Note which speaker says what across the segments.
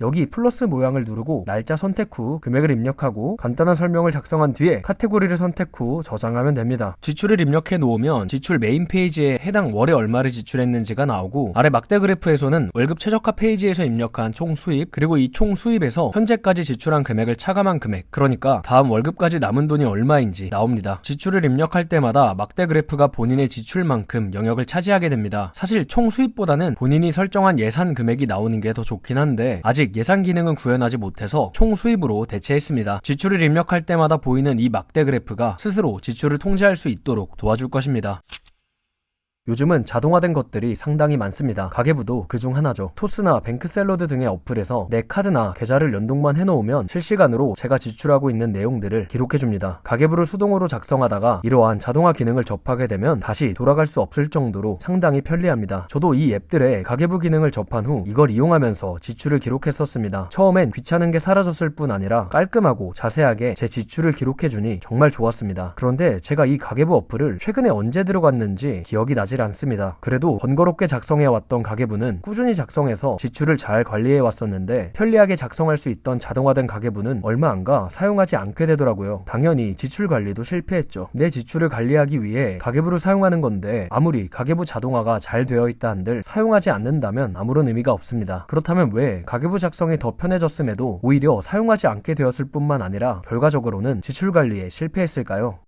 Speaker 1: 여기 플러스 모양을 누르고 날짜 선택 후 금액을 입력하고 간단한 설명을 작성한 뒤에 카테고리를 선택 후 저장하면 됩니다. 지출을 입력해 놓으면 지출 메인 페이지에 해당 월에 얼마를 지출했는지가 나오고 아래 막대 그래프에서는 월급 최저가 페이지에서 입력한 총 수입 그리고 이 총 수입에서 현재까지 지출한 금액을 차감한 금액, 그러니까 다음 월급까지 남은 돈이 얼마인지 나옵니다. 지출을 입력할 때마다 막대 그래프가 본인의 지출만큼 영역을 차지하게 됩니다. 사실 총 수입보다는 본인이 설정한 예산 금액이 나오는 게 더 좋긴 한데 아직 예산 기능은 구현하지 못해서 총 수입으로 대체했습니다. 지출을 입력할 때마다 보이는 이 막대 그래프가 스스로 지출을 통제할 수 있도록 도와줄 것입니다. 요즘은 자동화된 것들이 상당히 많습니다. 가계부도 그중 하나죠. 토스나 뱅크샐러드 등의 어플에서 내 카드나 계좌를 연동만 해놓으면 실시간으로 제가 지출하고 있는 내용들을 기록해줍니다. 가계부를 수동으로 작성하다가 이러한 자동화 기능을 접하게 되면 다시 돌아갈 수 없을 정도로 상당히 편리합니다. 저도 이 앱들의 가계부 기능을 접한 후 이걸 이용하면서 지출을 기록했었습니다. 처음엔 귀찮은 게 사라졌을 뿐 아니라 깔끔하고 자세하게 제 지출을 기록해주니 정말 좋았습니다. 그런데 제가 이 가계부 어플을 최근에 언제 들어갔는지 기억이 나질 않습니다. 그래도 번거롭게 작성해왔던 가계부는 꾸준히 작성해서 지출을 잘 관리해왔었는데 편리하게 작성할 수 있던 자동화된 가계부는 얼마 안가 사용하지 않게 되더라고요. 당연히 지출 관리도 실패했죠. 내 지출을 관리하기 위해 가계부를 사용하는 건데 아무리 가계부 자동화가 잘 되어 있다 한들 사용하지 않는다면 아무런 의미가 없습니다. 그렇다면 왜 가계부 작성이 더 편해졌음에도 오히려 사용하지 않게 되었을 뿐만 아니라 결과적으로는 지출 관리에 실패했을까요?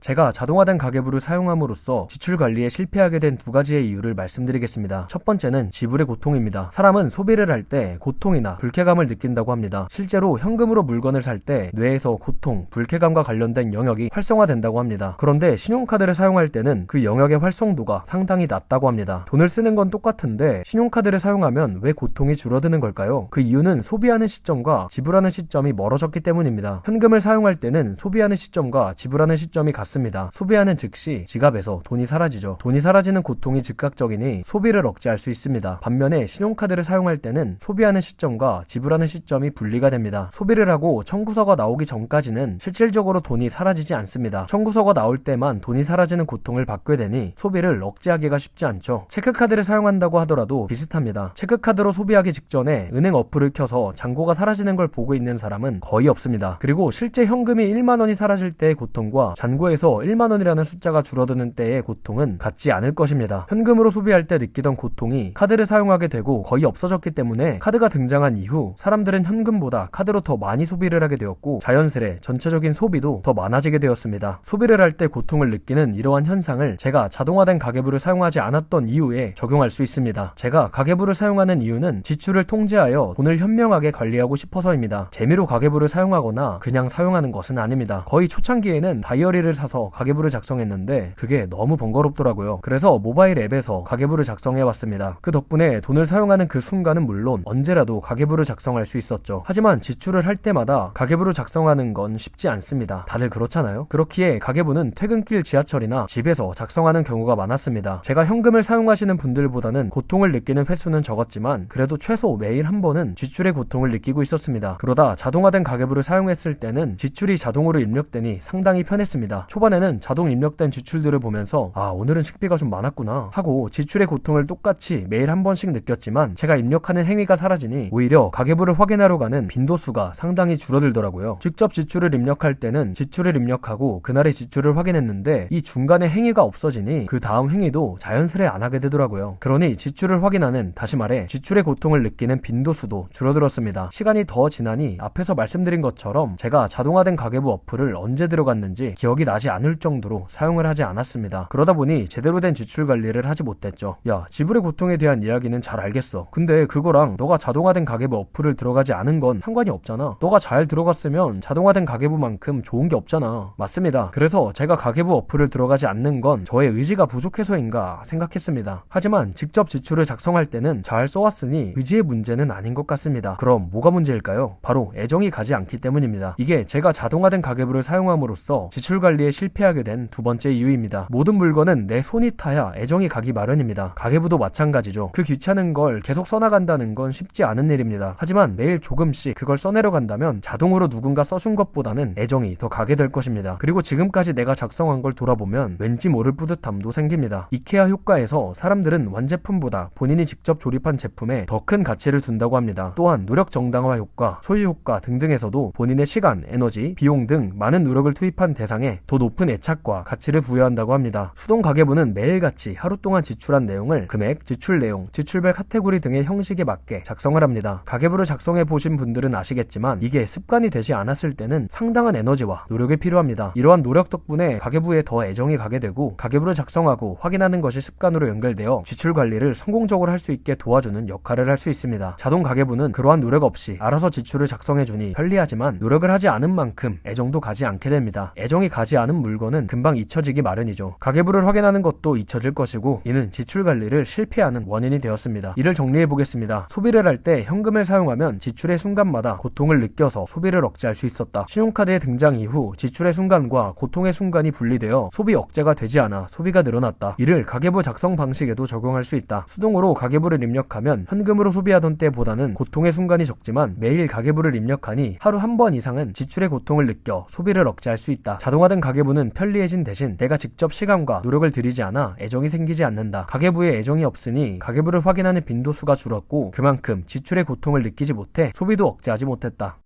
Speaker 1: 제가 자동화된 가계부를 사용함으로써 지출 관리에 실패하게 된 두 가지의 이유를 말씀드리겠습니다. 첫 번째는 지불의 고통입니다. 사람은 소비를 할 때 고통이나 불쾌감을 느낀다고 합니다. 실제로 현금으로 물건을 살 때 뇌에서 고통, 불쾌감과 관련된 영역이 활성화된다고 합니다. 그런데 신용카드를 사용할 때는 그 영역의 활성도가 상당히 낮다고 합니다. 돈을 쓰는 건 똑같은데 신용카드를 사용하면 왜 고통이 줄어드는 걸까요? 그 이유는 소비하는 시점과 지불하는 시점이 멀어졌기 때문입니다. 현금을 사용할 때는 소비하는 시점과 지불하는 시점이 같습니다. 소비하는 즉시 지갑에서 돈이 사라지죠. 돈이 사라지는 고통이 즉각적이니 소비를 억제할 수 있습니다. 반면에 신용카드를 사용할 때는 소비하는 시점과 지불하는 시점이 분리가 됩니다. 소비를 하고 청구서가 나오기 전까지는 실질적으로 돈이 사라지지 않습니다. 청구서가 나올 때만 돈이 사라지는 고통을 받게 되니 소비를 억제하기가 쉽지 않죠. 체크카드를 사용한다고 하더라도 비슷합니다. 체크카드로 소비하기 직전에 은행 어플을 켜서 잔고가 사라지는 걸 보고 있는 사람은 거의 없습니다. 그리고 실제 현금이 1만 원이 사라질 때의 고통과 잔고에서 1만 원이라는 숫자가 줄어드는 때의 고통은 같지 않을 것입니다. 현금으로 소비할 때 느끼던 고통이 카드를 사용하게 되고 거의 없어졌기 때문에 카드가 등장한 이후 사람들은 현금보다 카드로 더 많이 소비를 하게 되었고 자연스레 전체적인 소비도 더 많아지게 되었습니다. 소비를 할 때 고통을 느끼는 이러한 현상을 제가 자동화된 가계부를 사용하지 않았던 이유에 적용할 수 있습니다. 제가 가계부를 사용하는 이유는 지출을 통제하여 돈을 현명하게 관리하고 싶어서입니다. 재미로 가계부를 사용하거나 그냥 사용하는 것은 아닙니다. 거의 초창기에는 다이어리를 사서 가계부를 작성했는데 그게 너무 번거롭더라고요. 그래서 모바일 앱에서 가계부를 작성해왔습니다. 그 덕분에 돈을 사용하는 그 순간은 물론 언제라도 가계부를 작성할 수 있었죠. 하지만 지출을 할 때마다 가계부를 작성하는 건 쉽지 않습니다. 다들 그렇잖아요. 그렇기에 가계부는 퇴근길 지하철이나 집에서 작성하는 경우가 많았습니다. 제가 현금을 사용하시는 분들보다는 고통을 느끼는 횟수는 적었지만 그래도 최소 매일 한 번은 지출의 고통을 느끼고 있었습니다. 그러다 자동화된 가계부를 사용했을 때는 지출이 자동으로 입력되니 상당히 편했습니다. 초반에는 자동 입력된 지출들을 보면서 오늘은 식비가 좀 많았구나 하고 지출의 고통을 똑같이 매일 한 번씩 느꼈지만 제가 입력하는 행위가 사라지니 오히려 가계부를 확인하러 가는 빈도수가 상당히 줄어들더라고요. 직접 지출을 입력할 때는 지출을 입력하고 그날의 지출을 확인했는데 이 중간에 행위가 없어지니 그 다음 행위도 자연스레 안 하게 되더라고요. 그러니 지출을 확인하는, 다시 말해 지출의 고통을 느끼는 빈도수도 줄어들었습니다. 시간이 더 지나니 앞에서 말씀드린 것처럼 제가 자동화된 가계부 어플을 언제 들어갔는지 기억이 나지 않을 정도로 사용을 하지 않았습니다. 그러다 보니 제대로 된 지출 관리를 하지 못했죠. 야, 지불의 고통에 대한 이야기는 잘 알겠어. 근데 그거랑 너가 자동화된 가계부 어플을 들어가지 않은 건 상관이 없잖아. 너가 잘 들어갔으면 자동화된 가계부만큼 좋은 게 없잖아. 맞습니다. 그래서 제가 가계부 어플을 들어가지 않는 건 저의 의지가 부족해서인가 생각했습니다. 하지만 직접 지출을 작성할 때는 잘 써왔으니 의지의 문제는 아닌 것 같습니다. 그럼 뭐가 문제일까요? 바로 애정이 가지 않기 때문입니다. 이게 제가 자동화된 가계부를 사용함으로써 지출 관리에 가계부에 실패하게 된 두 번째 이유입니다. 모든 물건은 내 손이 타야 애정이 가기 마련입니다. 가계부도 마찬가지죠. 그 귀찮은 걸 계속 써나간다는 건 쉽지 않은 일입니다. 하지만 매일 조금씩 그걸 써내려간다면 자동으로 누군가 써준 것보다는 애정이 더 가게 될 것입니다. 그리고 지금까지 내가 작성한 걸 돌아보면 왠지 모를 뿌듯함도 생깁니다. 이케아 효과에서 사람들은 완제품보다 본인이 직접 조립한 제품에 더 큰 가치를 둔다고 합니다. 또한 노력 정당화 효과, 소유 효과 등등에서도 본인의 시간, 에너지, 비용 등 많은 노력을 투입한 대상에 더 높은 애착과 가치를 부여한다고 합니다. 수동 가계부는 매일같이 하루 동안 지출한 내용을 금액, 지출 내용, 지출별 카테고리 등의 형식에 맞게 작성을 합니다. 가계부를 작성해 보신 분들은 아시겠지만 이게 습관이 되지 않았을 때는 상당한 에너지와 노력이 필요합니다. 이러한 노력 덕분에 가계부에 더 애정이 가게 되고 가계부를 작성하고 확인하는 것이 습관으로 연결되어 지출 관리를 성공적으로 할 수 있게 도와주는 역할을 할 수 있습니다. 자동 가계부는 그러한 노력 없이 알아서 지출을 작성해주니 편리하지만 노력을 하지 않은 만큼 애정도 가지 않게 됩니다. 애정이 가지 않은 물건은 금방 잊혀지기 마련이죠. 가계부를 확인하는 것도 잊혀질 것이고 이는 지출 관리를 실패하는 원인이 되었습니다. 이를 정리해 보겠습니다. 소비를 할 때 현금을 사용하면 지출의 순간마다 고통을 느껴서 소비를 억제할 수 있었다. 신용카드의 등장 이후 지출의 순간과 고통의 순간이 분리되어 소비 억제가 되지 않아 소비가 늘어났다. 이를 가계부 작성 방식에도 적용할 수 있다. 수동으로 가계부를 입력하면 현금으로 소비하던 때보다는 고통의 순간이 적지만 매일 가계부를 입력하니 하루 한 번 이상은 지출의 고통을 느껴 소비를 억제할 수 있다. 자동화된 가계부는 편리해진 대신 내가 직접 시간과 노력을 들이지 않아 애정이 생기지 않는다. 가계부에 애정이 없으니 가계부를 확인하는 빈도수가 줄었고 그만큼 지출의 고통을 느끼지 못해 소비도 억제하지 못했다.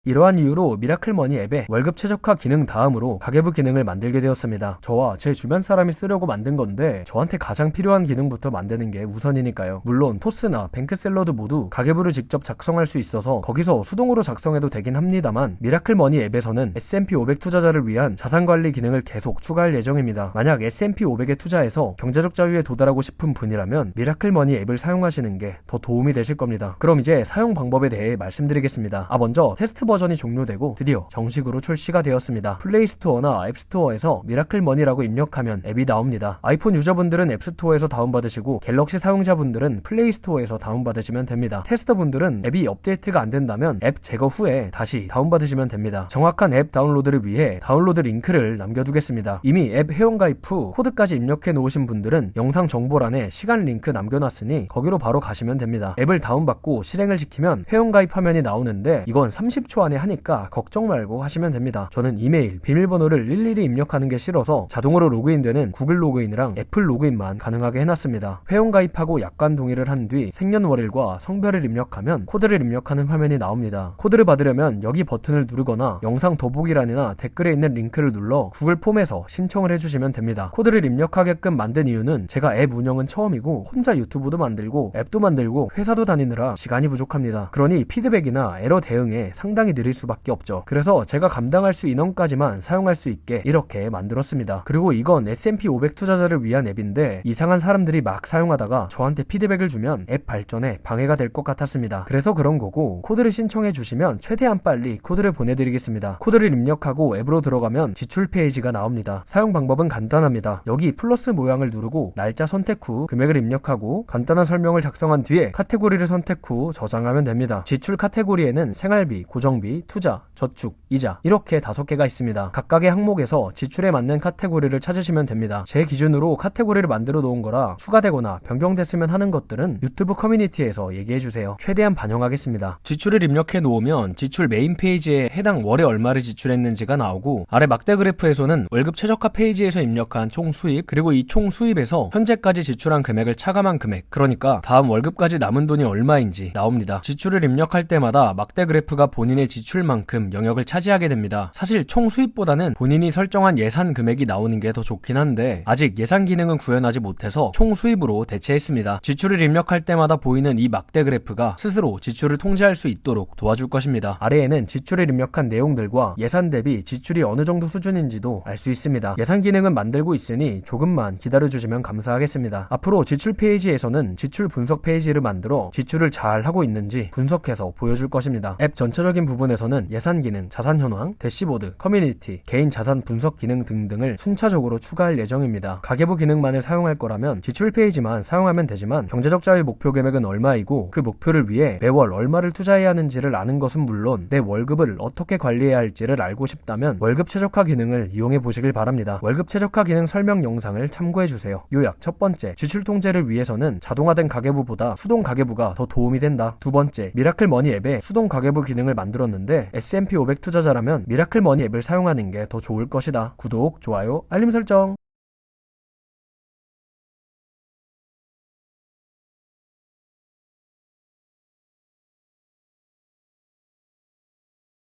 Speaker 1: 이러한 이유로 미라클머니 앱에 월급 최적화 기능 다음으로 가계부 기능을 만들게 되었습니다. 저와 제 주변 사람이 쓰려고 만든 건데 저한테 가장 필요한 기능부터 만드는 게 우선이니까요. 물론 토스나 뱅크샐러드 모두 가계부를 직접 작성할 수 있어서 거기서 수동으로 작성해도 되긴 합니다만 미라클머니 앱에서는 S&P 500 투자자를 위한 자산관리 기능을 계속 추가할 예정입니다. 만약 S&P 500에 투자해서 경제적 자유에 도달하고 싶은 분이라면 미라클머니 앱을 사용하시는 게 더 도움이 되실 겁니다. 그럼 이제 사용 방법에 대해 말씀드리겠습니다. 먼저 테스트 버전이 종료되고 드디어 정식으로 출시가 되었습니다. 플레이스토어나 앱스토어에서 미라클머니라고 입력하면 앱이 나옵니다. 아이폰 유저분들은 앱스토어에서 다운받으시고 갤럭시 사용자분들은 플레이스토어에서 다운받으시면 됩니다. 테스터분들은 앱이 업데이트가 안 된다면 앱 제거 후에 다시 다운받으시면 됩니다. 정확한 앱 다운로드를 위해 다운로드 링크를 남겨두겠습니다. 이미 앱 회원가입 후 코드까지 입력해 놓으신 분들은 영상 정보란에 시간 링크 남겨놨으니 거기로 바로 가시면 됩니다. 앱을 다운받고 실행을 시키면 회원가입 화면이 나오는데 이건 30초 안에 하니까 걱정 말고 하시면 됩니다. 저는 이메일, 비밀번호를 일일이 입력하는 게 싫어서 자동으로 로그인되는 구글 로그인이랑 애플 로그인만 가능하게 해놨습니다. 회원가입하고 약관 동의를 한 뒤 생년월일과 성별을 입력하면 코드를 입력하는 화면이 나옵니다. 코드를 받으려면 여기 버튼을 누르거나 영상 더보기란이나 댓글에 있는 링크를 눌러 구글 폼에서 신청을 해주시면 됩니다. 코드를 입력하게끔 만든 이유는 제가 앱 운영은 처음이고 혼자 유튜브도 만들고 앱도 만들고 회사도 다니느라 시간이 부족합니다. 그러니 피드백이나 에러 대응에 상당히 느릴 수밖에 없죠. 그래서 제가 감당할 수 인원까지만 사용할 수 있게 이렇게 만들었습니다. 그리고 이건 S&P 500 투자자를 위한 앱인데 이상한 사람들이 막 사용하다가 저한테 피드백을 주면 앱 발전에 방해가 될 것 같았습니다. 그래서 그런 거고 코드를 신청해 주시면 최대한 빨리 코드를 보내드리겠습니다. 코드를 입력하고 앱으로 들어가면 지출 페이지가 나옵니다. 사용 방법은 간단합니다. 여기 플러스 모양을 누르고 날짜 선택 후 금액을 입력하고 간단한 설명을 작성한 뒤에 카테고리를 선택 후 저장하면 됩니다. 지출 카테고리에는 생활비, 고정비, 투자, 저축, 이자 이렇게 5개가 있습니다. 각각의 항목에서 지출에 맞는 카테고리를 찾으시면 됩니다. 제 기준으로 카테고리를 만들어 놓은 거라 추가되거나 변경됐으면 하는 것들은 유튜브 커뮤니티에서 얘기해주세요. 최대한 반영하겠습니다. 지출을 입력해 놓으면 지출 메인 페이지에 해당 월에 얼마를 지출했는지가 나오고 아래 막대 그래프에서는 월급 최저가 페이지에서 입력한 총 수입 그리고 이 총 수입에서 현재까지 지출한 금액을 차감한 금액 그러니까 다음 월급까지 남은 돈이 얼마인지 나옵니다. 지출을 입력할 때마다 막대 그래프가 본인의 지출만큼 영역을 차지하게 됩니다. 사실 총 수입보다는 본인이 설정한 예산 금액이 나오는 게 더 좋긴 한데 아직 예산 기능은 구현하지 못해서 총 수입으로 대체했습니다. 지출을 입력할 때마다 보이는 이 막대 그래프가 스스로 지출을 통제할 수 있도록 도와줄 것입니다. 아래에는 지출을 입력한 내용들과 예산 대비 지출이 어느 정도 수준인지도 알 수 있습니다. 예산 기능은 만들고 있으니 조금만 기다려주시면 감사하겠습니다. 앞으로 지출 페이지에서는 지출 분석 페이지를 만들어 지출을 잘 하고 있는지 분석해서 보여줄 것입니다. 앱 전체적인 부분에서는 예산 기능, 자산 현황, 대시보드, 커뮤니티, 개인 자산 분석 기능 등등을 순차적으로 추가할 예정입니다. 가계부 기능만을 사용할 거라면 지출 페이지만 사용하면 되지만 경제적 자유 목표 금액은 얼마이고 그 목표를 위해 매월 얼마를 투자해야 하는지를 아는 것은 물론 내 월급을 어떻게 관리해야 할지를 알고 싶다면 월급 최적화 기능을 이용해 보시길 바랍니다. 월급 최적화 기능 설명 영상을 참고해주세요. 요약 첫 번째, 지출 통제를 위해서는 자동화된 가계부보다 수동 가계부가 더 도움이 된다. 두 번째, 미라클 머니 앱에 수동 가계부 기능을 만들었는데 S&P 500 투자자라면 미라클 머니 앱을 사용하는 게 더 좋을 것이다. 구독, 좋아요, 알림 설정.